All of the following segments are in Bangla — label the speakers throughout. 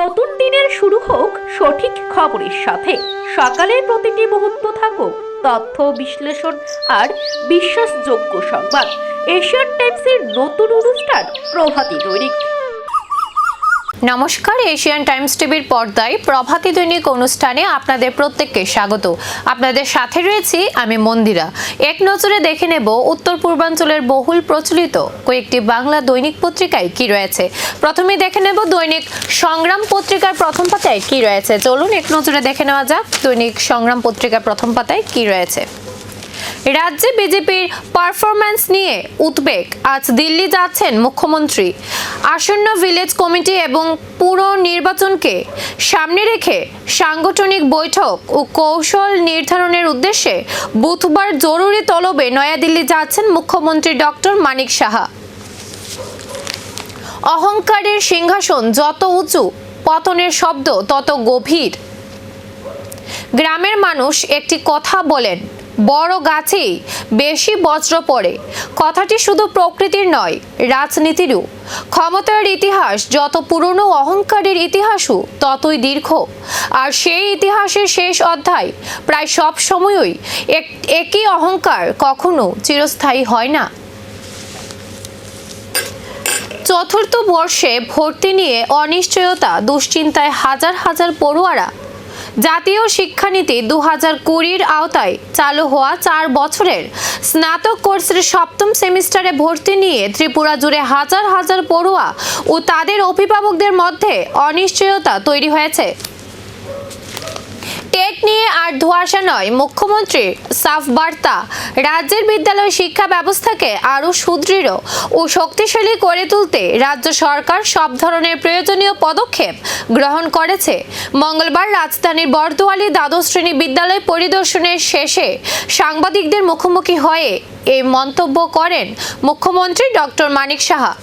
Speaker 1: নতুন দিনের শুরু হোক সঠিক খবরের সাথে। সকালের প্রতিটি মুহূর্ত থাকুক তথ্য বিশ্লেষণ আর বিশ্বাসযোগ্য সংবাদ। এশিয়ান টাইমসের নতুন অনুষ্ঠান প্রভাতী দৈনিক।
Speaker 2: নমস্কার, এশিয়ান টাইমস টিভির পর্দায় প্রভাতী দৈনিক অনুষ্ঠানে আপনাদের প্রত্যেককে স্বাগত। আপনাদের সাথে রয়েছি আমি মন্দিরা। এক নজরে দেখে নেব উত্তর পূর্বাঞ্চলের বহুল প্রচলিত কয়েকটি বাংলা দৈনিক পত্রিকায় কি রয়েছে। প্রথমে দেখে নেব দৈনিক সংগ্রাম পত্রিকার প্রথম পাতায় কি রয়েছে। চলুন এক নজরে দেখে নেওয়া যাক দৈনিক সংগ্রাম পত্রিকার প্রথম পাতায় কি রয়েছে। রাজ্যে বিজেপির পারফরম্যান্স নিয়ে উদ্বেগ, আজ দিল্লি যাচ্ছেন মুখ্যমন্ত্রী। আসন্ন ভিলেজ কমিটি এবং পুর নির্বাচনকে সামনে রেখে সাংগঠনিক বৈঠক ও কৌশল নির্ধারণের উদ্দেশ্যে বুধবার জরুরি তলবে নয়াদিল্লি যাচ্ছেন মুখ্যমন্ত্রী ডক্টর মানিক সাহা। অহংকারের সিংহাসন যত উঁচু, পতনের শব্দ তত গভীর। গ্রামের মানুষ একটি কথা বলেন, বড় গাছেই বেশি বজ্র পড়ে। কথাটি শুধু প্রকৃতির নয়, রাজনীতিরও। ক্ষমতার ইতিহাস যত পুরনো, অহংকারের ইতিহাসও ততই দীর্ঘ। আর সেই ইতিহাসের শেষ অধ্যায় প্রায় সব সময়ই একই অহংকার কখনো চিরস্থায়ী হয় না। চতুর্থ বর্ষে ভর্তি নিয়ে অনিশ্চয়তা, দুশ্চিন্তায় হাজার হাজার পড়ুয়ারা। জাতীয় শিক্ষানীতি 2020-র আওতায় চালু হওয়া 4 বছরের স্নাতক কোর্সের সপ্তম সেমিস্টারে ভর্তি নিয়ে ত্রিপুরা জুড়ে হাজার হাজার পড়ুয়া ও তাদের অভিভাবকদের মধ্যে অনিশ্চয়তা তৈরি হয়েছে। টেট নিয়ে আর ধোঁয়াশা নয়, মুখ্যমন্ত্রীর সাফ বার্তা। রাজ্যের বিদ্যালয় শিক্ষা ব্যবস্থাকে আরও সুদৃঢ় ও শক্তিশালী করে তুলতে রাজ্য সরকার সব ধরনের প্রয়োজনীয় পদক্ষেপ গ্রহণ করেছে। মঙ্গলবার রাজধানীর বরদোয়ালি দ্বাদশ শ্রেণী বিদ্যালয় পরিদর্শনের শেষে সাংবাদিকদের মুখোমুখি হয়ে এই মন্তব্য করেন মুখ্যমন্ত্রী ডক্টর মানিক সাহা।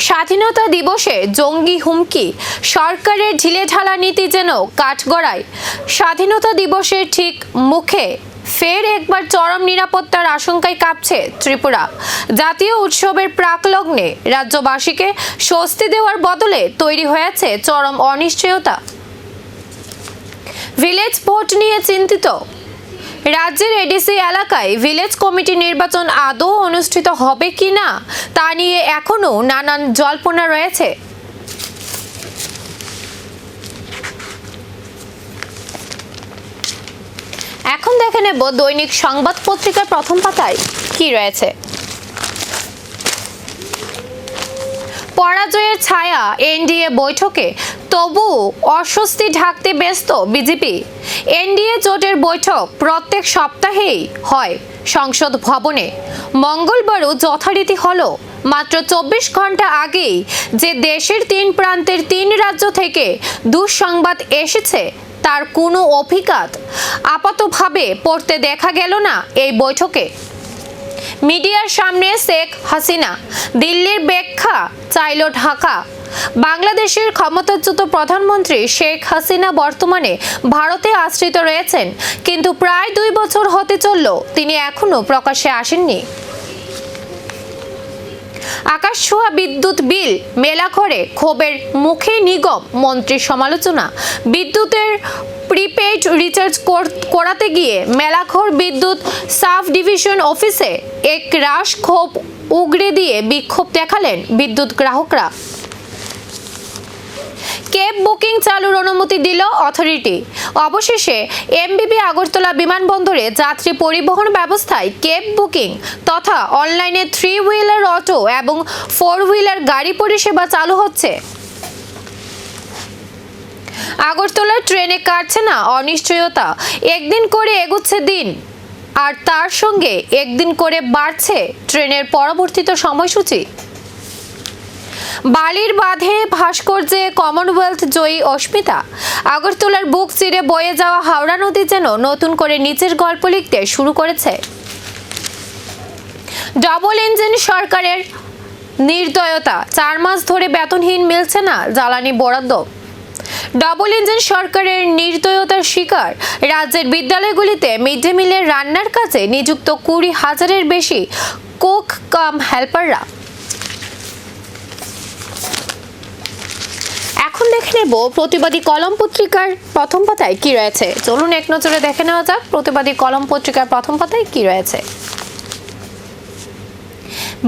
Speaker 2: স্বাধীনতা দিবসে জঙ্গি হুমকি, সরকারের ঢিলেঢালা নীতি যেন কাঠগড়ায়। স্বাধীনতা দিবসের ঠিক মুখে ফের একবার চরম নিরাপত্তার আশঙ্কায় কাঁপছে ত্রিপুরা। জাতীয় উৎসবের প্রাকলগ্নে রাজ্যবাসীকে স্বস্তি দেওয়ার বদলে তৈরি হয়েছে চরম অনিশ্চয়তা। ভিলেজ ভোট নিয়ে চিন্তিত। রাজ্যের এডিসি এলাকায় ভিলেজ কমিটি নির্বাচন আদৌ অনুষ্ঠিত হবে কিনা তা নিয়ে এখনো নানান জল্পনা রয়েছে। এখন দেখে নেব দৈনিক সংবাদ পত্রিকার প্রথম পাতায় কি রয়েছে। পরাজয়ের ছায়া এনডিএ বৈঠকে, তবু অস্বস্তি ঢাকতে ব্যস্ত বিজেপি। এনডিএ জোটের বৈঠক প্রত্যেক সপ্তাহেই হয় সংসদ ভবনে। মঙ্গলবারও যথারীতি হলো। মাত্র 24 ঘন্টা আগেই যে দেশের 3 প্রান্তের 3 রাজ্য থেকে দুঃসংবাদ এসেছে তার কোনো অভিঘাত আপাতভাবে পড়তে দেখা গেল না এই বৈঠকে। মিডিয়ার সামনে শেখ হাসিনা, দিল্লির ব্যাখ্যা চাইল ঢাকা। বাংলাদেশের ক্ষমতাচ্যুত প্রধানমন্ত্রী শেখ হাসিনা বর্তমানে ভারতে আশ্রিত রয়েছেন, কিন্তু প্রায় 2 বছর হতে চলল তিনি এখনো প্রকাশ্যে আসেননি। আকাশ ছোঁয়া বিদ্যুৎ বিল মেলাঘরে, ক্ষোভের মুখে নিগম মন্ত্রীর সমালোচনা। বিদ্যুতের প্রিপেইড রিচার্জ করাতে গিয়ে মেলাঘর বিদ্যুৎ সাব ডিভিশন অফিসে এক রাশ ক্ষোভ উগরে দিয়ে বিক্ষোভ দেখালেন বিদ্যুৎ গ্রাহকরা। ক্যাব বুকিং চালুর অনুমতি দিল অথরিটি। অবশেষে এমবিবি আগরতলা বিমানবন্দরে যাত্রী পরিবহন ব্যবস্থায় ক্যাব বুকিং তথা অনলাইনে 3 হুইলার অটো এবং 4 হুইলার গাড়ি পরিষেবা চালু হচ্ছে। আগরতলার ট্রেনে কাটছে না অনিশ্চয়তা। একদিন করে এগুচ্ছে দিন, আর তার সঙ্গে একদিন করে বাড়ছে ট্রেনের পরবর্তীত সময়সূচি। বালির বাঁধে ভাস্কর্যে কমনওয়েলথ জয়ী অস্মিতা। আগরতলার বুক চিরে বয়ে যাওয়া হাওড়া নদী যেন নতুন করে নিচের গল্প লিখতে শুরু করেছে। ডাবল ইঞ্জিন সরকারের নির্দয়তা, 4 মাস ধরে বেতনহীন মিলছে না জ্বালানি বরাদ্দ। ডাবল ইঞ্জিন সরকারের নির্দয়তার শিকার রাজ্যের বিদ্যালয়গুলিতে মিড ডে মিলের রান্নার কাজে নিযুক্ত 20,000-এর বেশি কুক কাম হেল্পাররা। এখন দেখে নেব প্রতিবাদী কলম পত্রিকার প্রথম পাতায় কি রয়েছে। চলুন এক নজরে দেখে নেওয়া যাক প্রতিবাদী কলম পত্রিকার প্রথম পাতায় কি রয়েছে।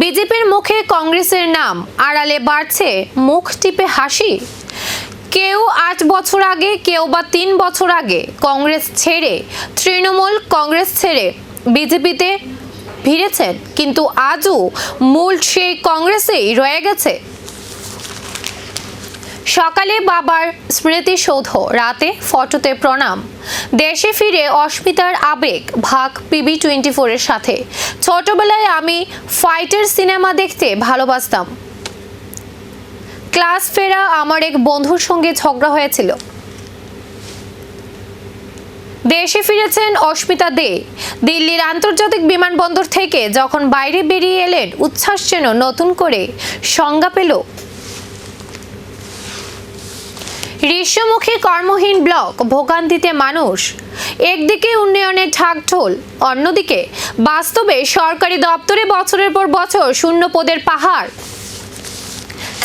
Speaker 2: বিজেপির মুখে কংগ্রেসের নাম, আড়ালে বাড়ছে মুখ টিপে হাসি। কেউ 8 বছর আগে, কেউ বা 3 বছর আগে কংগ্রেস ছেড়ে, তৃণমূল কংগ্রেস ছেড়ে বিজেপিতে ভিড়েছেন, কিন্তু আজও মূল সেই কংগ্রেসেই রয়ে গেছে। সকালে বাবার স্মৃতিসৌধ, রাতে ফটোতে প্রণাম। দেশে ফিরে অস্মিতার আবেগ ভাগ PB24-এর সাথে। ছোটবেলায় আমি ফাইটার সিনেমা দেখতে ভালোবাসতাম। ক্লাস ফেরা আমার এক বন্ধুর সঙ্গে ঝগড়া হয়েছিল। দেশে ফিরেছেন অস্মিতা দে। দিল্লির আন্তর্জাতিক বিমানবন্দর থেকে যখন বাইরে বেরিয়ে এলেন, উচ্ছ্বাস যেন নতুন করে সংজ্ঞা পেল। ঋষ্যমুখী কর্মহীন ব্লক, ভোগান্তিতে মানুষ। একদিকে উন্নয়নের ঢাকঢোল, অন্যদিকে বাস্তবে সরকারি দপ্তরে বছরের পর বছর শূন্য পদের পাহাড়।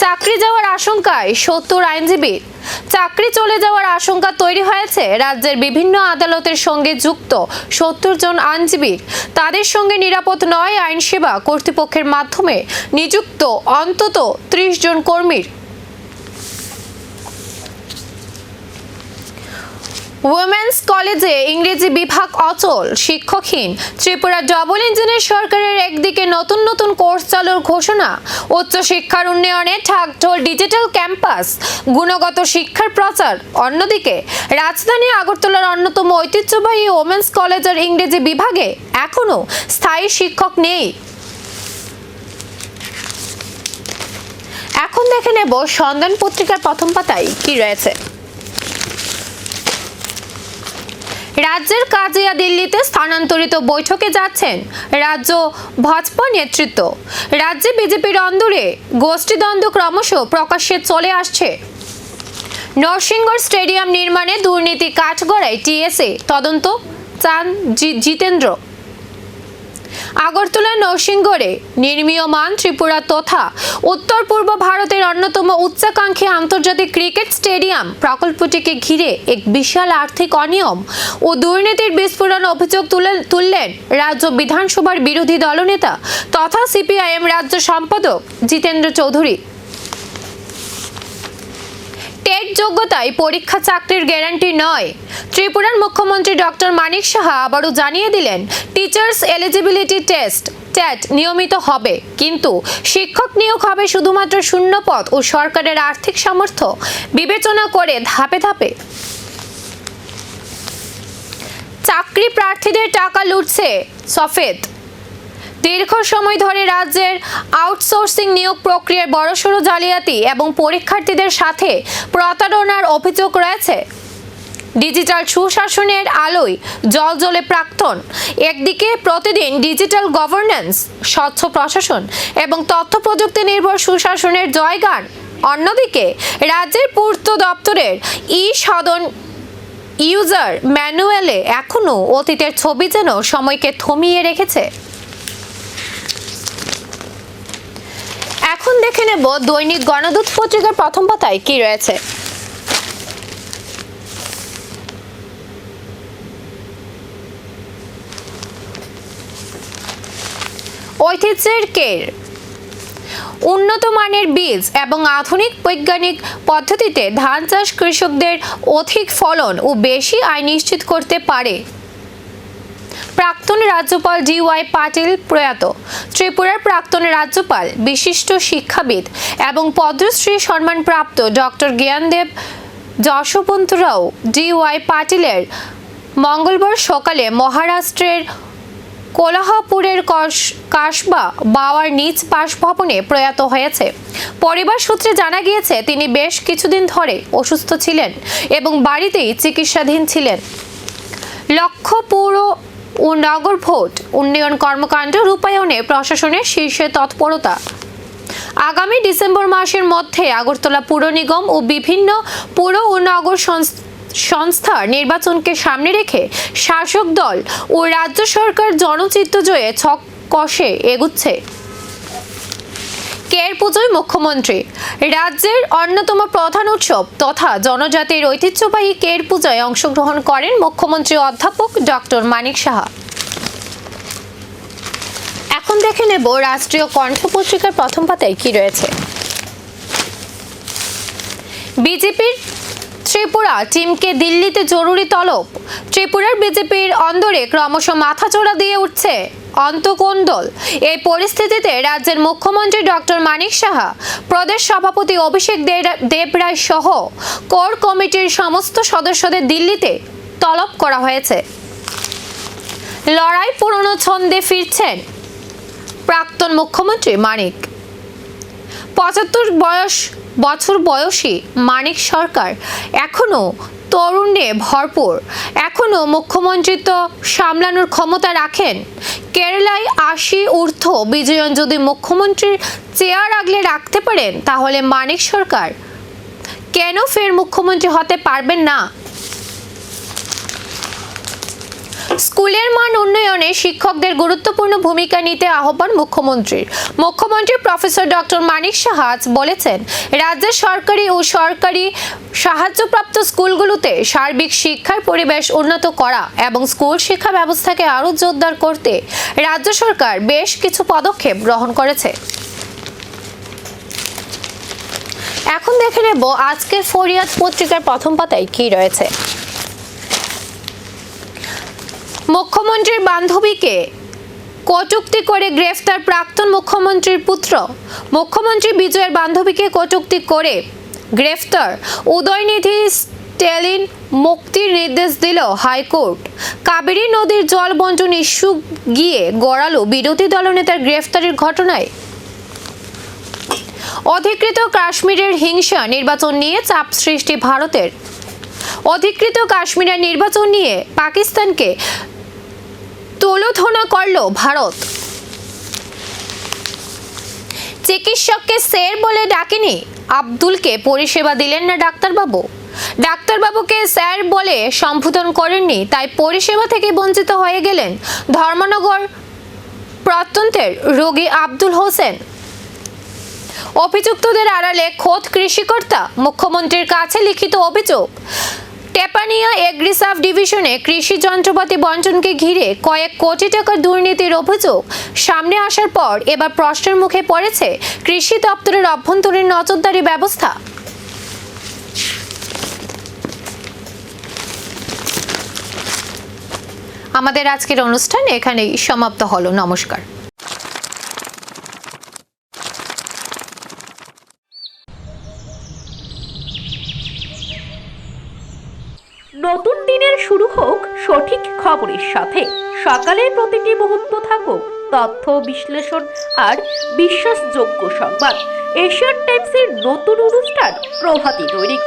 Speaker 2: চাকরি যাওয়ার আশঙ্কায় 70 আইনজীবীর। চাকরি চলে যাওয়ার আশঙ্কা তৈরি হয়েছে রাজ্যের বিভিন্ন আদালতের সঙ্গে যুক্ত 70 জন আইনজীবীর। তাদের সঙ্গে নিরাপদ নয় আইনসেবা কর্তৃপক্ষের মাধ্যমে নিযুক্ত অন্তত 30 জন কর্মীর। উইমেন্স কলেজে ইংরেজি বিভাগ অচল, শিক্ষকহীন। ত্রিপুরা ডবল ইঞ্জিনের সরকারের একদিকে নতুন নতুন কোর্স চালুর ঘোষণা, উচ্চশিক্ষার উন্নয়নে ঢাকঢোল ডিজিটাল ক্যাম্পাস, গুণগত শিক্ষার প্রচার। অন্যদিকে রাজধানী আগরতলার অন্যতম ঐতিহ্যবাহী উইমেন্স কলেজের ইংরেজি বিভাগে এখনো স্থায়ী শিক্ষক নেই। এখন দেখে নেব সন্ধান পত্রিকার প্রথম পাতায় কি রয়েছে। রাজ্যের কাজিয়া দিল্লিতে স্থানান্তরিত, বৈঠকে যাচ্ছেন রাজ্য ভাজপা নেতৃত্ব। রাজ্যে বিজেপির অন্দরে গোষ্ঠীদ্বন্দ্ব ক্রমশ প্রকাশ্যে চলে আসছে। নরসিংগড় স্টেডিয়াম নির্মাণে দুর্নীতি কাঠগড়ায় টিএসএ, তদন্ত চান জিতেন্দ্র। আগরতলা নরসিংগড়ে নির্মীয়মান ত্রিপুরা তথা উত্তর পূর্ব ভারতের অন্যতম উচ্চাকাঙ্ক্ষী আন্তর্জাতিক ক্রিকেট স্টেডিয়াম প্রকল্পটিকে ঘিরে এক বিশাল আর্থিক অনিয়ম ও দুর্নীতির বিস্ফোরণ অভিযোগ তুললেন রাজ্য বিধানসভার বিরোধী দলনেতা তথা CPIM রাজ্য সম্পাদক জিতেন্দ্র চৌধুরী। টেট যোগ্যতায় পরীক্ষা চাকরির গ্যারান্টি নয়। ত্রিপুরার মুখ্যমন্ত্রী ডক্টর মানিক সাহা আবারও জানিয়ে দিলেন, টিচার্স এলিজিবিলিটি টেস্ট টেট নিয়মিত হবে, কিন্তু শিক্ষক নিয়োগ হবে শুধুমাত্র শূন্যপদ ও সরকারের আর্থিক সামর্থ্য বিবেচনা করে ধাপে ধাপে। চাকরি প্রার্থীদের টাকা লুটছে সফেদ। দীর্ঘ সময় ধরে রাজ্যের আউটসোর্সিং নিয়োগ প্রক্রিয়ায় বড়সড় জালিয়াতি এবং পরীক্ষার্থীদের সাথে প্রতারণার অভিযোগ রয়েছে। ডিজিটাল সুশাসনের আলোয় জ্বলজ্বলে প্রাক্তন। একদিকে প্রতিদিন ডিজিটাল গভর্নেন্স, স্বচ্ছ প্রশাসন এবং তথ্য প্রযুক্তি নির্ভর সুশাসনের জয়গান, অন্যদিকে রাজ্যের পূর্ত দপ্তরের সদন ইউজার ম্যানুয়ালে এখনো অতীতের ছবি যেন সময়কে থমিয়ে রেখেছে। এখন দেখে নেব দৈনিক গণদূত পত্রিকার প্রথম পাতায় কি রয়েছে। ঐতিহ্যের কের, উন্নত মানের বীজ এবং আধুনিক বৈজ্ঞানিক পদ্ধতিতে ধান চাষ কৃষকদের অধিক ফলন ও বেশি আয় নিশ্চিত করতে পারে। প্রাক্তন রাজ্যপাল DY পাটিল প্রয়াত। ত্রিপুরার প্রাক্তন রাজ্যপাল, বিশিষ্ট শিক্ষাবিদ এবং পদ্মশ্রী সম্মানপ্রাপ্ত ডক্টর জ্ঞানদেব যশবন্তরাও DY পাটিলের মঙ্গলবার সকালে মহারাষ্ট্রের কোলাহাপুরের কাসবা বাওয়ার নিজ বাসভবনে প্রয়াত হয়েছে। পরিবার সূত্রে জানা গিয়েছে, তিনি বেশ কিছুদিন ধরে অসুস্থ ছিলেন এবং বাড়িতেই চিকিৎসাধীন ছিলেন। লক্ষ্য পৌর ও নগর ভোট উন্নয়ন কর্মকাণ্ড রূপায়ণে প্রশাসনের শীর্ষে তৎপরতা। আগামী ডিসেম্বর মাসের মধ্যে আগরতলা পুর নিগম ও বিভিন্ন পুর ও নগর সংস্থার নির্বাচনকে সামনে রেখে শাসক দল ও রাজ্য সরকার জনচিত্ত জয়ে ছক কষে এগুচ্ছে। কের পুজোয় মুখ্যমন্ত্রী। রাজ্যের অন্যতম প্রধান উৎসব তথা জনজাতির ঐতিহ্যবাহী কের পূজায় অংশগ্রহণ করেন মুখ্যমন্ত্রী অধ্যাপক ডক্টর মানিক সাহা। এখন দেখে নেব রাষ্ট্রীয় কণ্ঠ পত্রিকার প্রথম পাতায় কি রয়েছে। বিজেপির ত্রিপুরা টিমকে দিল্লিতে জরুরি তলব। ত্রিপুরার বিজেপির অন্দরে ক্রমশ মাথাচড়া দিয়ে উঠছে অন্তকোন্দল। এই পরিস্থিতিতে রাজ্যের মুখ্যমন্ত্রী ডক্টর মানিক সাহা, প্রদেশ সভাপতি অভিষেক দেবরায় সহ কোর কমিটির সমস্ত সদস্যদের দিল্লিতে তলব করা হয়েছে। লড়াই পুরনো ছন্দে ফিরছেন প্রাক্তন মুখ্যমন্ত্রী মানিক। ৭৫ বছর বয়সী মানিক সরকার এখনো তরুণে ভরপুর, এখনো মুখ্যমন্ত্রিত্ব সামলানোর ক্ষমতা রাখেন। কেরালায় ৮০ ঊর্ধ্ব বিজয়ন যদি মুখ্যমন্ত্রীর চেয়ার আগলে রাখতে পারেন, তাহলে মানিক সরকার কেন ফের মুখ্যমন্ত্রী হতে পারবেন না? স্কুলের মান উন্নয়নে শিক্ষকদের গুরুত্বপূর্ণ ভূমিকা নিতে আহ্বান মুখ্যমন্ত্রীর। মুখ্যমন্ত্রী প্রফেসর ডক্টর মানিক সাহা বলেছেন, রাজ্যের সরকারি ও সরকারি সাহায্যপ্রাপ্ত স্কুলগুলোতে সার্বিক শিক্ষার পরিবেশ উন্নত করা এবং স্কুল শিক্ষা ব্যবস্থাকে আরও জোরদার করতে রাজ্য সরকার বেশ কিছু পদক্ষেপ গ্রহণ করেছে। এখন দেখে নেব আজকের ফরিয়াদ পত্রিকার প্রথম পাতায় কি রয়েছে। মুখ্যমন্ত্রীর বান্ধবীকে কটূক্তি করে গ্রেফতার প্রাক্তন মুখ্যমন্ত্রীর পুত্র। মুখ্যমন্ত্রী বিজয়ের বান্ধবীকে কটূক্তি করে গ্রেফতার উদয়নিধি স্ট্যালিন মুক্তির নির্দেশ দিল হাইকোর্ট। কাবেরী নদীর জল বন্টন ইস্যু গিয়ে গড়ালো বিরোধী দলনেতার গ্রেফতারের ঘটনায়। অধিকৃত কাশ্মীরের হিংসা নির্বাচন নিয়ে চাপ সৃষ্টি ভারতের। অধিকৃত কাশ্মীরের নির্বাচন নিয়ে পাকিস্তানকে তুলোধনা করল ভারত। চিকিৎসককে স্যার বলে ডাকেনি আব্দুলকে পরিষেবা দিলেন না ডাক্তারবাবু। ডাক্তারবাবুকে স্যার বলে সম্বোধন করেননি, তাই পরিষেবা থেকে বঞ্চিত হয়ে গেলেন ধর্মনগর প্রত্যন্তের রোগী আব্দুল হোসেন। অভিযুক্তদের আড়ালে খোদ কৃষিকর্তা। মুখ্যমন্ত্রীর কাছে লিখিত অভিযোগ। টেপানিয়া এগ্রি সাব ডিভিশনে কৃষি যন্ত্রপাতি বন্টনকে ঘিরে কয়েক কোটি টাকার দুর্নীতির অভিযোগ সামনে আসার পর এবার প্রশ্নের মুখে পড়েছে কৃষি দপ্তরের অভ্যন্তরীণ নজরদারি ব্যবস্থা। আমাদের আজকের অনুষ্ঠান এখানেই সমাপ্ত হলো। নমস্কার।
Speaker 1: নতুন দিনের শুরু হোক সঠিক খবরের সাথে। সকালের প্রতিটি মুহূর্ত থাকুক তথ্য বিশ্লেষণ আর বিশ্বাসযোগ্য সংবাদ। এশিয়ান টাইমসের নতুন অনুষ্ঠান প্রভাতী দৈনিক।